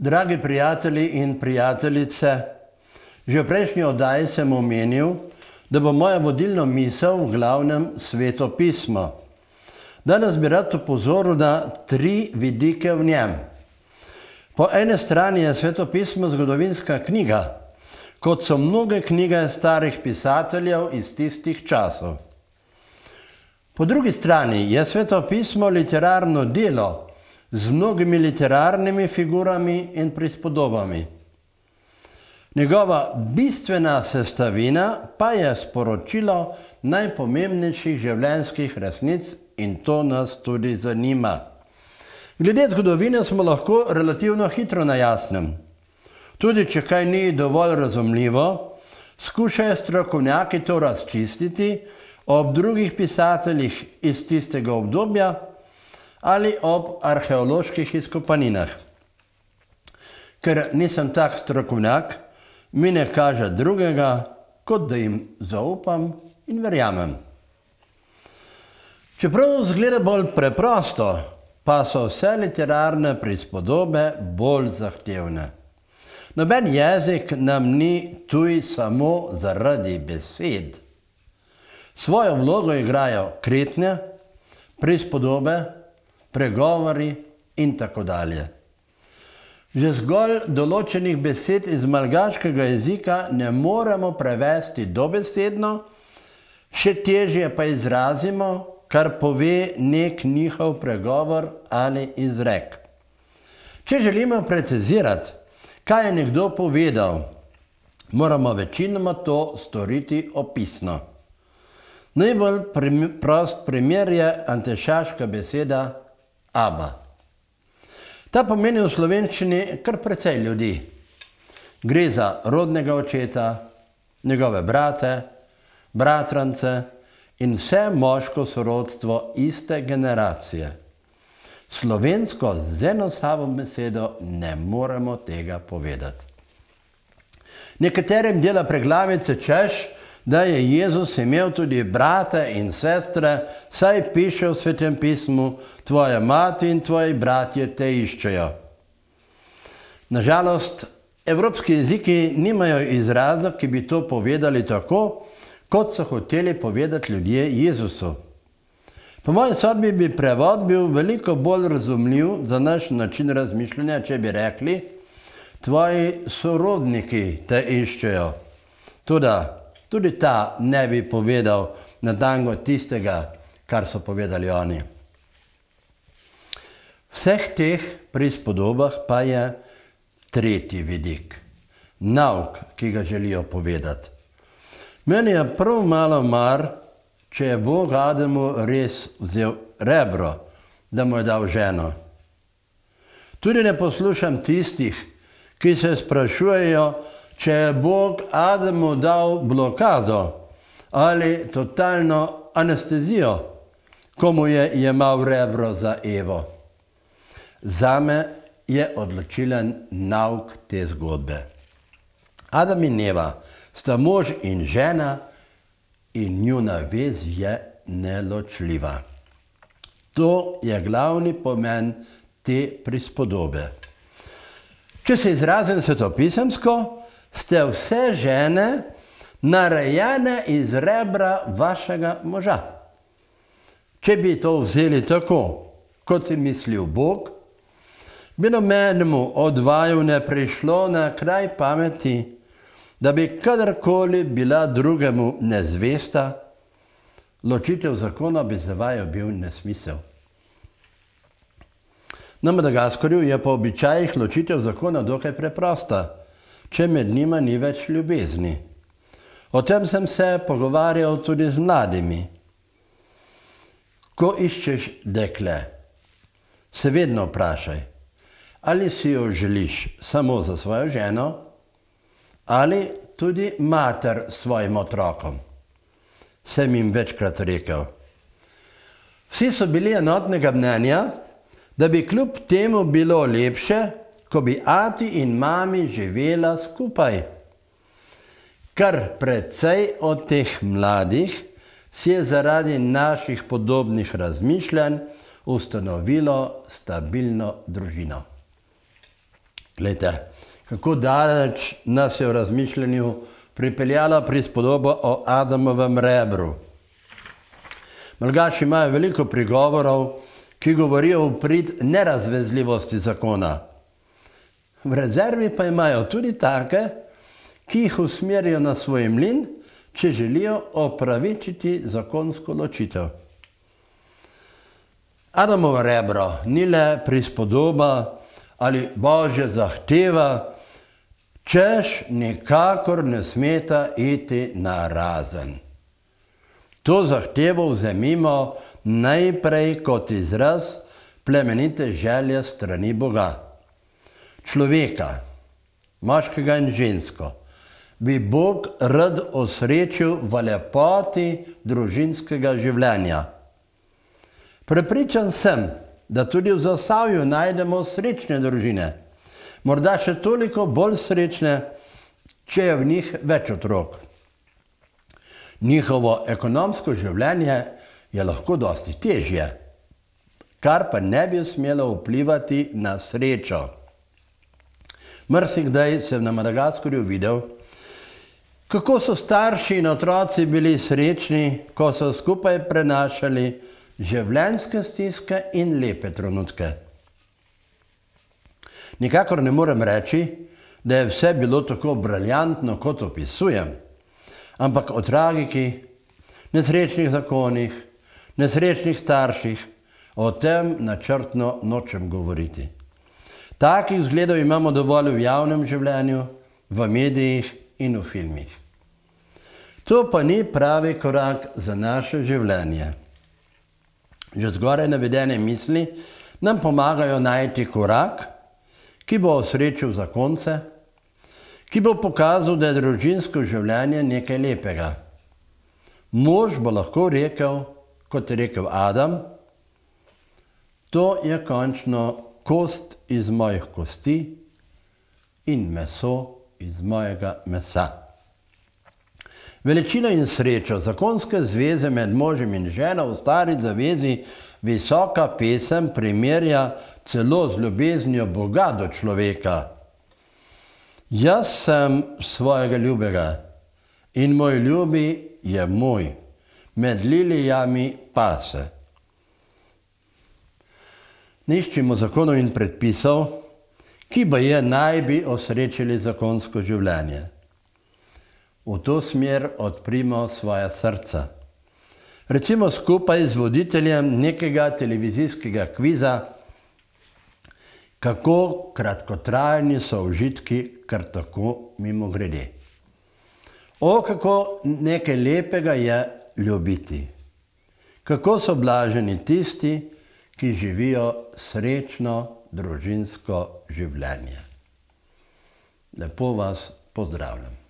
Dragi prijatelji in prijateljice, že v prejšnji oddaji sem omenil, da bo moja vodilna misel v glavnem Sveto pismo. Danes bi rad opozoril na 3 vidike v njem. Po eni strani je Sveto pismo zgodovinska knjiga, kot so mnoge knjige starih pisateljev iz tistih časov. Po drugi strani je Sveto pismo literarno delo z mnogimi literarnimi figurami in prispodobami. Njegova bistvena sestavina pa je sporočilo najpomembnejših življenjskih resnic in to nas tudi zanima. Glede zgodovine smo lahko relativno hitro na jasnem. Tudi če kaj ni dovolj razumljivo, skušajo strokovnjaki to razčistiti ob drugih pisateljih iz tistega obdobja ali ob arheoloških izkopaninah. Ker nisem tak strokovnjak, mi ne kaže drugega, kot da jim zaupam in verjamem. Čeprav zgleda bolj preprosto, pa so vse literarne prispodobe bolj zahtevne. Noben jezik nam ni tuj samo zaradi besed. Svojo vlogo igrajo kretnje, prispodobe, pregovori in tako dalje. Že zgolj določenih besed iz malgaškega jezika ne moremo prevesti dobesedno, še težje pa izrazimo, kar pove nek njihov pregovor ali izrek. Če želimo precizirati, kaj je nekdo povedal, moramo večinoma to storiti opisno. Najbolj prost primer je antešaška beseda aba. Ta pomeni v slovenščini kar precej ljudi. Gre za rodnega očeta, njegove brate, bratrance in vse moško sorodstvo iste generacije. Slovensko z eno samo besedo ne moremo tega povedati. Nekaterim dela preglavice češ, da je Jezus imel tudi brate in sestre, saj piše v Svetem pismu, tvoja mati in tvoji bratje te iščejo. Nažalost, evropski jeziki nimajo izrazov, ki bi to povedali tako, kot so hoteli povedati ljudje Jezusu. Po moji sodbi bi prevod bil veliko bolj razumljiv za naš način razmišljanja, če bi rekli, tvoji sorodniki te iščejo. Tudi ta ne bi povedal natanko tistega, kar so povedali oni. V vseh teh prispodobah pa je tretji vidik, nauk, ki ga želijo povedati. Meni je prav malo mar, če je Bog Adamu res vzel rebro, da mu je dal ženo. Tudi ne poslušam tistih, ki se sprašujejo, če je Bog Adamu dal blokado ali totalno anestezijo, ko mu je jemal rebro za Evo. Zame je odločilen nauk te zgodbe. Adam in Eva sta mož in žena in njuna vez je neločljiva. To je glavni pomen te prispodobe. Če se izrazim svetopisemsko, ste vse žene narejene iz rebra vašega moža. Če bi to vzeli tako, kot je mislil Bog, bi nobenemu od vaju ne prišlo na kraj pameti, da bi kadarkoli bila drugemu nezvesta, ločitev zakona bi za vaju bil nesmisel. Na Madagaskarju je po običajih ločitev zakona dokaj preprosta, če med njima ni več ljubezni. O tem sem se pogovarjal tudi z mladimi. Ko iščeš dekle, se vedno vprašaj, ali si jo želiš samo za svojo ženo, ali tudi mater svojim otrokom. Sem jim večkrat rekel. Vsi so bili enotnega mnenja, da bi kljub temu bilo lepše, ko bi ati in mami živela skupaj. Kar precej od teh mladih si je zaradi naših podobnih razmišljanj ustanovilo stabilno družino. Glejte, kako daleč nas je v razmišljanju pripeljala prispodoba o Adamovem rebru. Malgaši imajo veliko prigovorov, ki govorijo v prid nerazvezljivosti zakona. V rezervi pa imajo tudi take, ki jih usmerijo na svoj mlin, če želijo opravičiti zakonsko ločitev. Adamovo rebro ni le prispodoba ali božja zahteva, češ nikakor ne smeta iti narazen. To zahtevo vzemimo najprej kot izraz plemenite želje strani Boga. Človeka, moškega in žensko, bi Bog rad osrečil v lepoti družinskega življenja. Prepričan sem, da tudi v Zasavju najdemo srečne družine, morda še toliko bolj srečne, če je v njih več otrok. Njihovo ekonomsko življenje je lahko dosti težje, kar pa ne bi smelo vplivati na srečo. Marsikdaj sem na Madagaskarju videl, kako so starši in otroci bili srečni, ko so skupaj prenašali življenjske stiske in lepe trenutke. Nikakor ne morem reči, da je vse bilo tako briljantno, kot opisujem, ampak o tragiki, nesrečnih zakonih, nesrečnih starših, o tem načrtno nočem govoriti. Takih vzgledov imamo dovolj v javnem življenju, v medijih in v filmih. To pa ni pravi korak za naše življenje. Že zgoraj navedene misli nam pomagajo najti korak, ki bo osrečil zakonce, ki bo pokazal, da je družinsko življenje nekaj lepega. Mož bo lahko rekel, kot je rekel Adam, to je končno kost iz mojih kosti in meso iz mojega mesa. Veličino in srečo zakonske zveze med možem in ženo v stari zavezi visoka pesem primerja celo z ljubeznijo Boga do človeka. Jaz sem svojega ljubega in moj ljubi je moj, med lilijami pase. Ne iščimo zakonov in predpisov, ki baje naj bi osrečili zakonsko življenje. V to smer odprimo svoja srca. Recimo skupaj z voditeljem nekega televizijskega kviza, kako kratkotrajni so užitki kar tako mimogrede. O, kako nekaj lepega je ljubiti. Kako so blaženi tisti, ki živijo srečno družinsko življenje. Lepo vas pozdravljam.